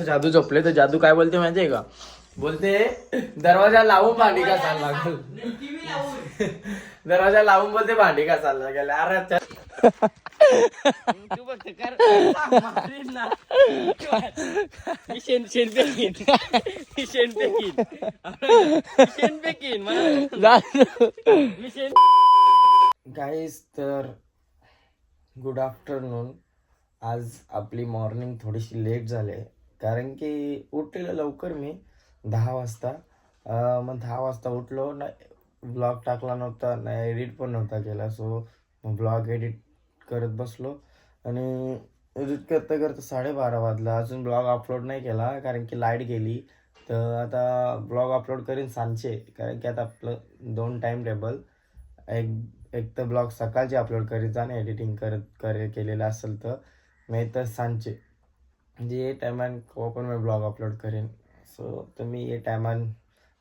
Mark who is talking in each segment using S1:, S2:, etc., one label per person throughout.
S1: जादू झोपले तर जादू काय बोलते माहितीये का? बोलते दरवाजा लावून भांडी घासायला लागल. दरवाजा लावून बोलते भांडी घासायला लागेल. अरे तू बघ कर मारीन ना. शेण फेकीन शेण फेकीन शेण फेकीन मी शेण. गाईस तर गुड आफ्टरनून. आज आपली मॉर्निंग थोडीशी लेट झाली आहे कारण की उठलेलो लवकर मी 10 वाजता. मग 10 वाजता उठलो नाही, ब्लॉग टाकला नव्हता, नाही एडिट पण नव्हता केला. सो मग ब्लॉग एडिट करत बसलो आणि एडिट करता करता 12:30 वाजला. अजून ब्लॉग अपलोड नाही केला कारण की लाईट गेली. तर आता ब्लॉग अपलोड करीन सांजचे, कारण की आता आपलं 2 टाईम टेबल. एक तर ब्लॉग सकाळचे अपलोड करीत जा आणि एडिटिंग केलेलं असेल तर नाही तर सांजचे, म्हणजे ये टायमान केव्हा पण मी ब्लॉग अपलोड करेन. सो तुम्ही ये टायमान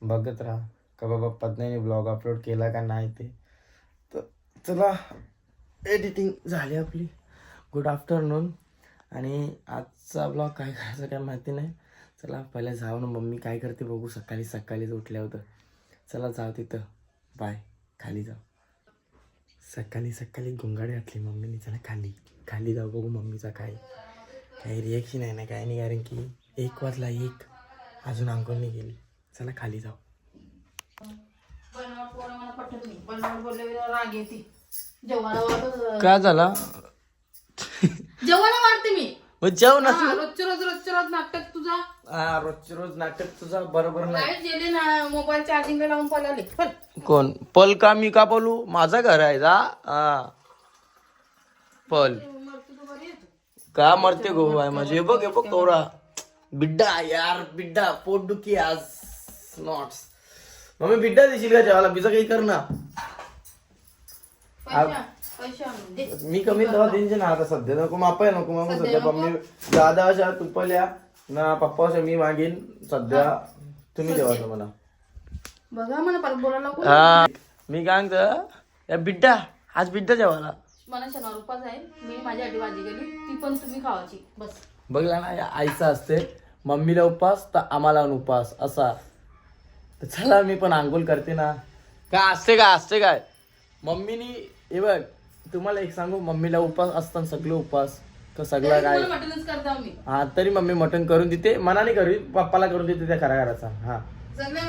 S1: बघत राहा का बाबा पद्माने ब्लॉग अपलोड केला का नाही ते. तर चला एडिटिंग झाली आपली. Good afternoon. आणि आजचा ब्लॉग काय करायचं काय माहिती नाही. चला पहिल्या जाऊ ना, मम्मी काय करते बघू. सकाळीच उठल्या होतं. चला जाऊ तिथं. बाय. खाली जाऊ. सकाळी गुंगाडी घातली मम्मीने. चला खाली जाऊ बघू मम्मीचा काही रिॲक्शन आहे ना, काय नाही, कारण की 1 वाजला. अजून अंघोळ नाही गेली. चला खाली जाऊ. काय झाला?
S2: जेवण वाढते मी.
S1: जेवण
S2: रोज नाटक तुझा.
S1: रोजचे रोज नाटक तुझा बरोबर नाही.
S2: गेले ना, मोबाईल चार्जिंगला लावून पळाले.
S1: कोण पल का? मी का पलू? माझा घर आहे जा. पल का मरते गो बाय माझे. हे बघ तोरा बिड्डा यार, बिड्डा पोट दुखी आज. नॉट्स मम्मी बिड्डा देशील का जेवायला? बिजा काही कर ना. मी कमी दवा देईन ना आता सध्या. नको मापाय नको मग सध्या. मम्मी दादा अशा तुपल्या ना, पप्पा अशा मी मागीन सध्या. तुम्ही जेवायचं मला
S2: बघा मला परत बोलायला.
S1: मी काय सांगतो बिड्डा, आज बिड्डा जेवायला.
S2: मला शनिवार उपास आहे. मी माझ्यासाठी भाजी केली, ती पण तुम्ही खावायची बस.
S1: बघला ना, आईचा असते मम्मीला उपास तर आम्हाला उपास असा. तर चला मी पण आंघोळ करते ना. काय असते काय मम्मीनी. हे बघ तुम्हाला एक सांगू, मम्मीला उपास असतात सगळे उपास तर सगळं काय.
S2: मटनच करता मी.
S1: हा तरी मम्मी मटण करून देते. मनाने करू, पप्पाला करून देते त्या खरा घराचा. हा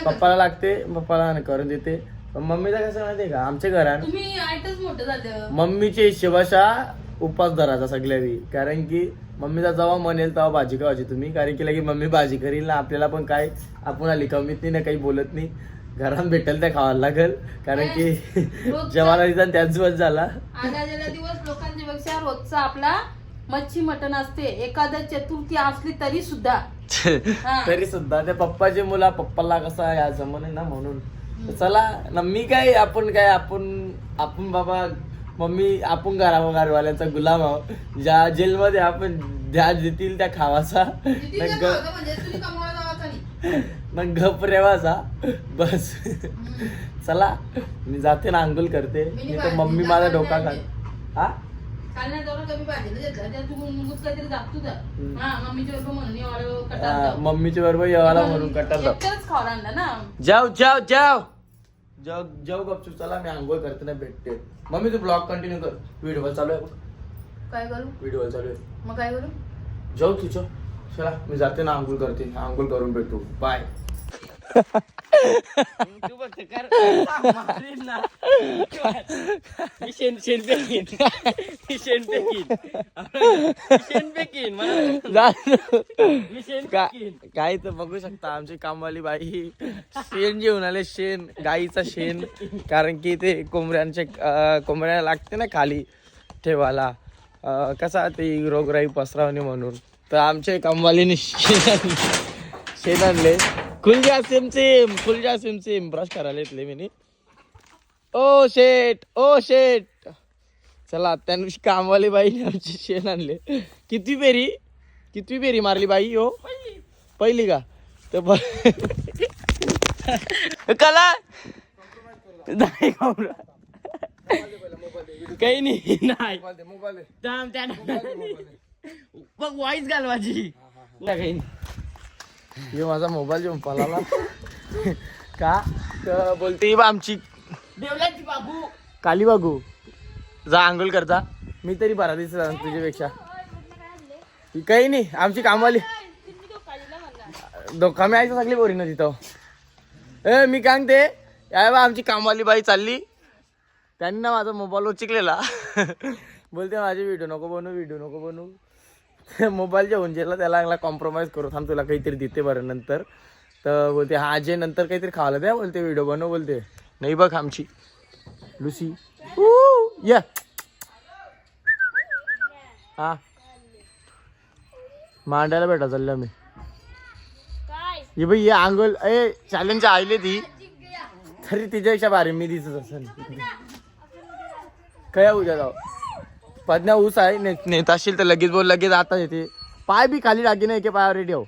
S1: पप्पाला लागते, पप्पाला करून देते. पण मम्मीचा कसं माहितीये का, आमच्या घरात
S2: तुम्ही आयतच मोठं झालं.
S1: मम्मीच्या हिशोबाशा उपास धरायचा सगळ्यावी. कारण की मम्मीचा जेव्हा म्हणेल तेव्हा भाजी खावायची तुम्ही. कारण की लगे मम्मी भाजी करील ना, आपल्याला पण काय आपण आली कमीत नाही ना, काही बोलत नाही. घरात भेटेल त्या खावायला लागल. कारण की जेवायला तिथं त्याच दिवस झाला.
S2: आगाजेला दिवस लोकांच्या पेक्षा रोजचा आपला मच्छी मटण असते. एखादा चतुर्थी असली तरी सुद्धा
S1: त्या पप्पाचे मुला पप्पाला कसा या जमन ना, म्हणून. चला ना, मी काय आपण बाबा मम्मी आपण घरावाल्यांचा गुलाम आहोत. ज्या जेलमध्ये आपण ज्या देतील त्या खावाचा, मग गप रेवाचा बस. चला मी जाते ना, अंघोळ करते. मी तर मम्मी माझा डोका खाल. हा मम्मीच्या बरोबर येवाला म्हणून कटार जाऊ गपचूप. चला मी आंघोळ करते ना, भेटते. मम्मी तू ब्लॉग कंटिन्यू कर. व्हिडिओ चालू आहे.
S2: काय करू?
S1: व्हिडिओ चालू आहे.
S2: मग काय करू?
S1: जाऊ तुझं. चला मी जाते ना, आंघोळ करते. आंघोळ करून भेटू. बाय. काय तर बघू शकता आमची कामवाली बाई शेण घेऊन आले. शेण, गाईचं शेण. कारण की ते कोंबड्याला लागते ना खाली ठेवायला, कसा ते रोगराई पसरावणे म्हणून. तर आमच्या कामवालीने शेण आणले. खुलजा सिमसिम ब्रश करायला येतले मी. ओ शेट चला त्या दिवशी कामवाली बाईने आमची शेण आणले. कितवी फेरी मारली बाई हो? पहिली का? तर कला नाही काही नाही. बघ वाईच घालवायची. ये माझा मोबाईल घेऊन पळाला का तर बोलते बा आमची देवलाची बाबू काली बागू जा आंघोळ करता मी तरी बरा दिसत तुझ्यापेक्षा काही नाही आमची कामवाली कमी आहे सगळी बोरी ना तिथं मी काय ते या बा आमची कामवाली बाई चालली त्यांनी ना माझा मोबाईल उचकलेला बोलते माझे व्हिडिओ नको बनवू मोबाईलच्या उंचीला त्याला लागला कॉम्प्रोमाइज करू थांब तुला काहीतरी देते बरं नंतर तर बोलते हा जे नंतर काहीतरी खावायला द्या बोलते व्हिडिओ बनव बोलते नाही बघ आमची लुसी या हा मांडायला भेटा चाललं मी ये बाई ये आंघोळ ए चॅलेंजच्या आईले ती तरी तिच्यापेक्षा भारी मी दिसत असेल काय उद्या जाऊ पदन्या ऊस आहे नेत असशील तर लगेच बोल लगेच आता येते पाय बी खाली टाकी नाही की पायावर रेडी हो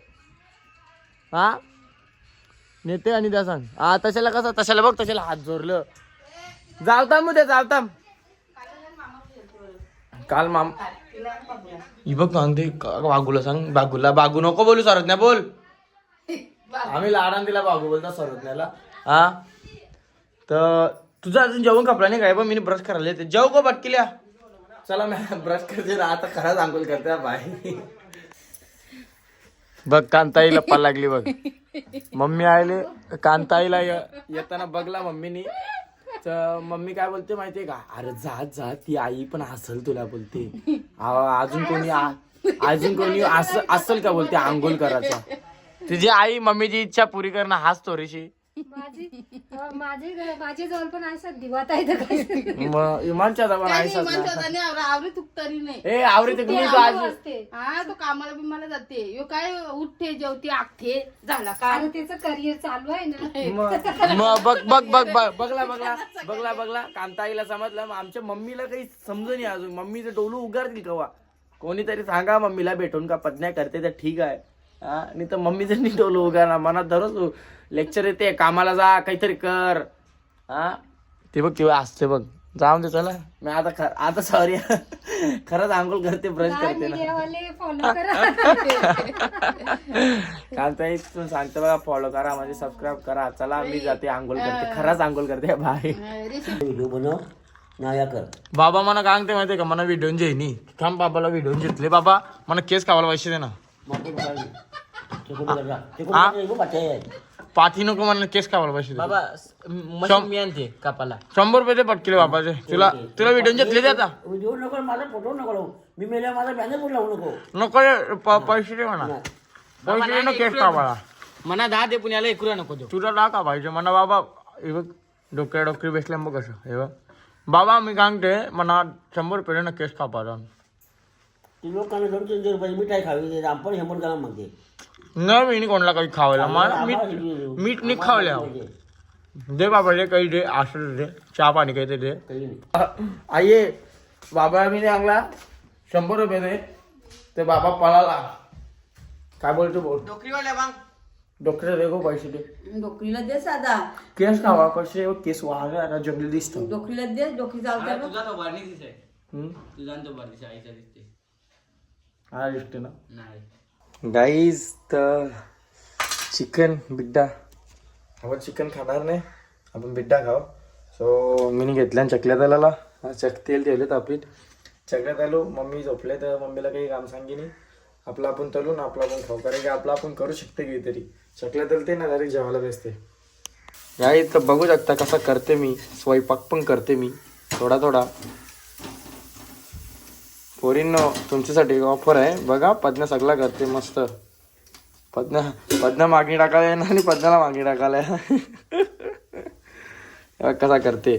S1: हा नेते आणि त्या सांग हा तशाला कसं तशाला बघ तशाला हात जोरलं जावताम उद्या जावताम काल माम ही बघ सांगते बागूला सांग बागू नको बोलू सरत बोल आम्ही लाडान तिला बागू बोलता सरतण्याला हा तर तुझं अजून जेवण कपडा नाही काय बघ मी ब्रश करायला येते जेव गो बटकिल्या चला मी ब्रश करते ना आता खरंच आंघोळ करते बाई बघ कांताईला पाल लागली बघ मम्मी आले कांताईला येताना बघला मम्मीनी तर मम्मी काय बोलते माहितीये का अरे जा ती आई पण हसल तुला बोलते अजून कोणी असल का बोलते आंघोळ करायचा तुझी आई मम्मीची इच्छा पुरी करणं हाच थोडीशी
S3: माझे जवळ पण आहे दिवात आहे
S1: इमानच्या जवळ आहे
S2: आवरी तुकतरी नाही
S1: ए आवरी तर मी
S2: हा तो कामाला बिमाला जाते यो काय उठते जेवते आखते झाला का
S3: त्याचं करिअर चालू आहे ना
S1: मग बघला कांताईला समजलं मग आमच्या मम्मीला काही समजून नाही अजून मम्मीचं डोलू उगारतील कवा कोणीतरी सांगा मम्मीला भेटून का पत्न्या करते तर ठीक आहे हा नाही तर मम्मीचं नाही डोलू उगारणार मनात दररोज लेक्चर येते कामाला जा काहीतरी कर हा ते बघ तेव्हा असते बघ जाऊन दे चला मी आता सॉरी खरंच आंघोळ करते ब्रश करते ना कांताई तू सांगते बघा फॉलो करा म्हणजे सबस्क्राईब करा चला मी जाते आंघोळ करते खरंच आंघोळ करते बाय
S4: व्हिडिओ बनव नाया कर
S1: बाबा मला काय सांगते माहितीये का मला व्हिडिओ जेनी थांब बाबाला व्हिडिओ घेतले बाबा मला केस खावायला पैसे दे ना पाठी नको मला केस खावायला पैसे बाबा मी आणते कापाला 100 रुपये दे पटकिले बाबाचे तुला व्हिडिओ घेतले आता
S4: व्हिडिओ नको माझा फोटो नको लावू मी मेल्या माझा बॅनर पण लावू नको
S1: पैसे दे म्हणा पैसे दे ना केस खावायला
S5: मना 10 दे पुण्याला 1 रुपया नको देऊ
S1: तुला टाका पाहिजे म्हणा बाबा हे बघ डोकरी बसल्या बघ कसं हे बघ बाबा मी सांगते म्हणा 100 रुपये दे ना केस कापायला
S4: ती लोकांना 200 रुपये मिठाई खावी आपण 100 ग्राम मागते
S1: नाही मी कोणाला काही खावायला मला मीठ नाही खावल्या दे बाबा दे काही दे असं दे चहा पाणी काही दे आई बाबा मी सांगला 100 रुपये दे ते बाबा पळाला काय बोलतो बोल
S5: डोकरीवाल्या बांग
S1: डोकरे दे गो पैसे दे
S2: डोकरीला दे साधा
S1: केस खावा कसे केस वाहला जंगली दिसतो
S2: डोकरीला दे डोकरी चालते
S5: तुझा तो बारणी दिसे तुझा तो बारणी दिसे आईचा दिसते
S1: हा दिसते ना
S5: नाही
S1: गाईज तर चिकन बिड्डा आपण चिकन खाणार नाही आपण बिड्डा खाऊ सो मी घेतल्या चकल्या तेलाला तेल ठेवले तापीत चकल्यात आलो मम्मी झोपले तर मम्मीला काही काम सांगी नाही आपलं आपण तलून आपलं आपण खाऊ कारण की आपलं आपण करू शकते काहीतरी चकल्या तलते ना डायरेक्ट जेवायला बसते गाईज तर बघू शकता कसा करते मी स्वयंपाक पण करते मी थोडा पोरींनो तुमच्यासाठी ऑफर आहे बघा पद्न्या सगळा करते मस्त पद्न्या मागणी टाकायला आहे ना आणि पद्न्याला मागणी टाकायला आहे कसा करते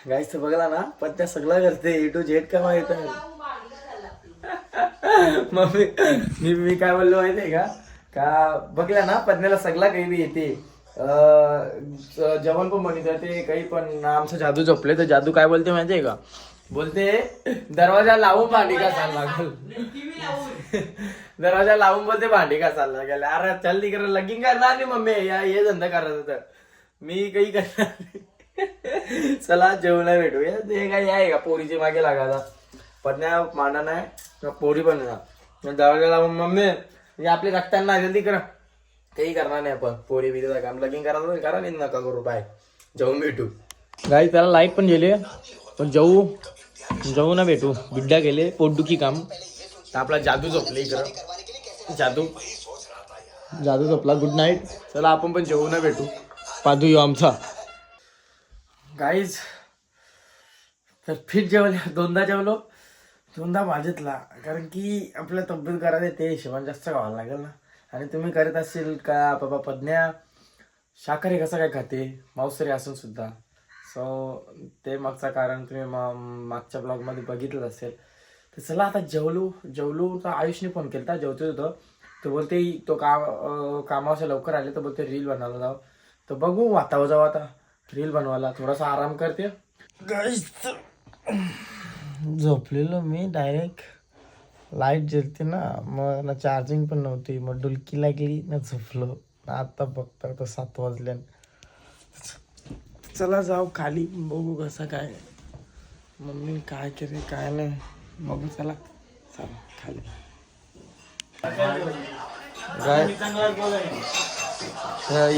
S1: गाईस तर बघला ना पद्न्या सगळा करते A to Z का माहित आहे मम्मी मी काय बोललो माहितीये का बघला ना पद्न्याला सगळा काही बी येते जेवण पण म्हणत ते काही पण आमचं जादू झोपले तर जादू काय बोलते माहितीये का बोलते दरवाजा लावून भांडी घासायला लागल दरवाजा लावून बोलते भांडी घासायला लागेल अरे चल तिकडे लगीन करणार नाही मम्मी हे धंदा करायचं तर मी काही करणार चला जेवणा भेटूया ते काही आहे का पोरीची मागे लागायचा पडण्या मांडा नाही पोरी पण ना दवाखान्याला मम्मी म्हणजे आपली रक्तांना जल्दी करा काही करणार नाही आपण पोरी बिरीचं काम लगीन करायचं करा नाही नका करू बाय जाऊन भेटू गाई त्याला लाईट पण गेले पण जाऊ ना भेटू बिड्डा गेले पोटदुखी काम तर आपला जादू झोपले इकडं जादू झोपला गुड नाईट चला आपण पण जेवू ना भेटू पादू येऊ आमचा गाईज तर फिट जेवले दोनदा भाजीतला कारण की आपल्या तब्येत करायला ते हिशोबाने जास्त खावायला लागेल ना आणि तुम्ही करत असेल का बाबा पज्ञा शाकाहारी कसं काय खाते मांसाहारी असून सुद्धा सो ते मागचं कारण तुम्ही मागच्या ब्लॉगमध्ये बघितलं असेल तर चला आता जेवलो तर आयुषने फोन केला जेवतो होतं तर बोलते तो कामावर लवकर आले तर बोलते रील बनवायला जाऊ तर बघू वातावर जाऊ आता रील बनवायला थोडासा आराम करते झोपलेलो मी डायरेक्ट लाईट जलते ना मग ना चार्जिंग पण नव्हती मग डुलकी लागली ना झोपलो आता बघता तर 7 वाजले चला जाऊ खाली बघू कसं काय मम्मी काय केले काय नाही बघू चला खाली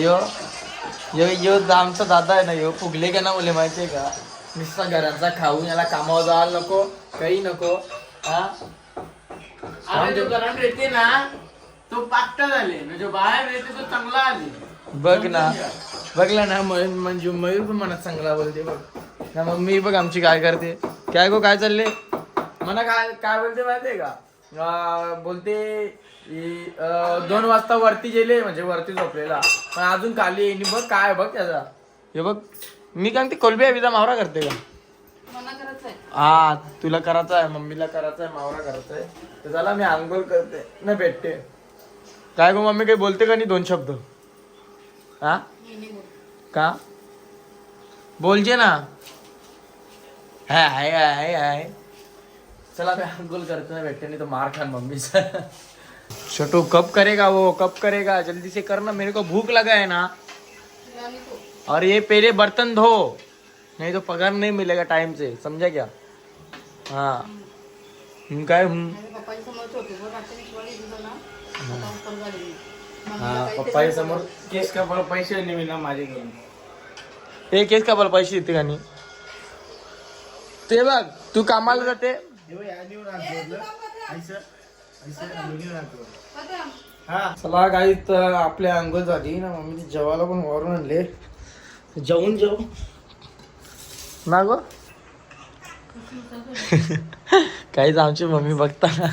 S1: यो आमचा दादा आहे ना यो फुगले का ना बोले माहितीये का नुसता घरांचा खाऊन याला कामावर जायला नको काही नको हा
S5: जो घरात येते ना तो पाकटा झाले जो बाहेर येते तो चांगला आले
S1: बघला ना म्हणजे मयूर पण मनात चांगला बोलते बघ ना मम्मी बघ आमची काय करते काय चालले मला काय बोलते माहितीये का बोलते 2 वाजता वरती गेले म्हणजे वरती झोपलेला पण अजून खाली येईन बघ काय बघ त्याचा हे बघ मी काय ते कोलबी विजा मावरा करते का हा तुला करायचं आहे मम्मीला करायचं आहे मावरा करायचा आहे तर चला मी आंघोळ करते ना भेटते काय गो मम्मी काही बोलते का नाही 2 शब्द हा का बोलचे ना हाय चला मैं आंघोळ करते ना बैठे नहीं तो मार खान मम्मी से छोटू कब करेगा जल्दी से करना मेरे को भूख लगा है ना और ये पहले बर्तन धो नहीं तो पगार नहीं मिलेगा टाइम से समझा क्या हाँ काय हाँ पप्पा समोर केस का बरं पैसे नाही मिळणार माझ्याकडून ते केस का बरं पैसे देते का नाही ते बघ तू कामाला जाते चला काही तर आपल्या अंघोळ झाली ना मम्मी जेवायला पण वरून आणले जेव ना गो काहीच आमची मम्मी बघताना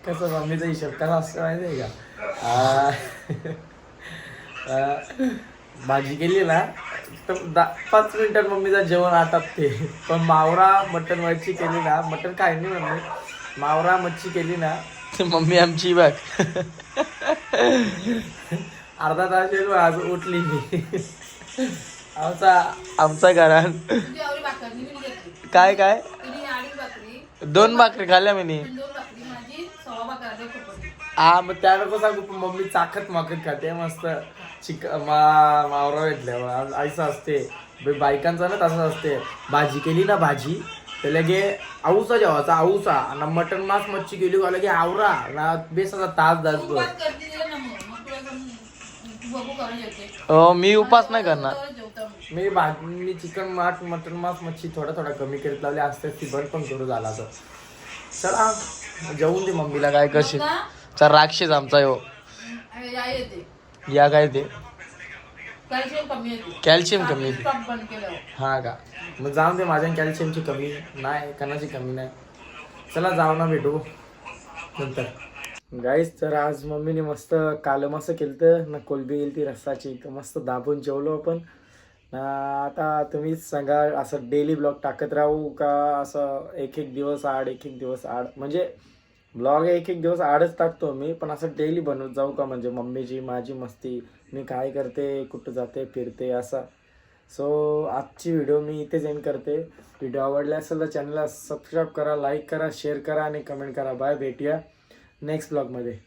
S1: कसं मम्मीचा हिशोब कसा असतो माहिती आहे का भाजी केली ना तर 5 मिनिटात मम्मीचं जेवण आटपते पण मावरा मटन मच्छी केली ना मटन काय नाही मम्मी मावरा मच्छी केली ना मम्मी आमची बघ अर्धा तास येईल आज उठली मी आमचा घरात काय 2 भाकरी खाल्ल्या मी हा मग त्या नको सांगू मम्मी चाखत खाते मस्त मावरा भेटल्यावर असं असते बायकांचा ना तसंच असते भाजी केली ना भाजी तर लगे आऊसा जेवायचा आऊसा ना मटन मांस मच्छी केली का लगे आवरा ना बेसाचा तास मी उपास नाही करणार मी चिकन मटन मांस मच्छी थोडा कमी करत लावले असते ती बंद पण करू झाला तर चला जेवून दे मम्मीला काय कशी चल राक्षस आमचा यो या काय ते कॅल्शियम कमी हा का मग जाऊन दे माझ्या कॅल्शियमची कमी नाही कणाची कमी नाही चला जाऊ ना भेटू नंतर गाईस तर आज मम्मीने मस्त कालं मस्त केलं ना कोलबी गेली ती रस्साची तर मस्त दाबून जेवलो आपण आता तुम्हीच सांगा असं डेली ब्लॉग टाकत राहू का असं एक दिवस आड म्हणजे ब्लॉग एक दिवस आडच टाकतो मी पण असं डेली बनवत जाऊ का म्हणजे मम्मीची माझी मस्ती मी काय करते कुठं जाते फिरते असा सो आजची व्हिडिओ मी इथेच एंड करते व्हिडिओ आवडला असेल तर चॅनलला सबस्क्राईब करा लाईक करा शेअर करा आणि कमेंट करा बाय भेटूया नेक्स्ट ब्लॉगमध्ये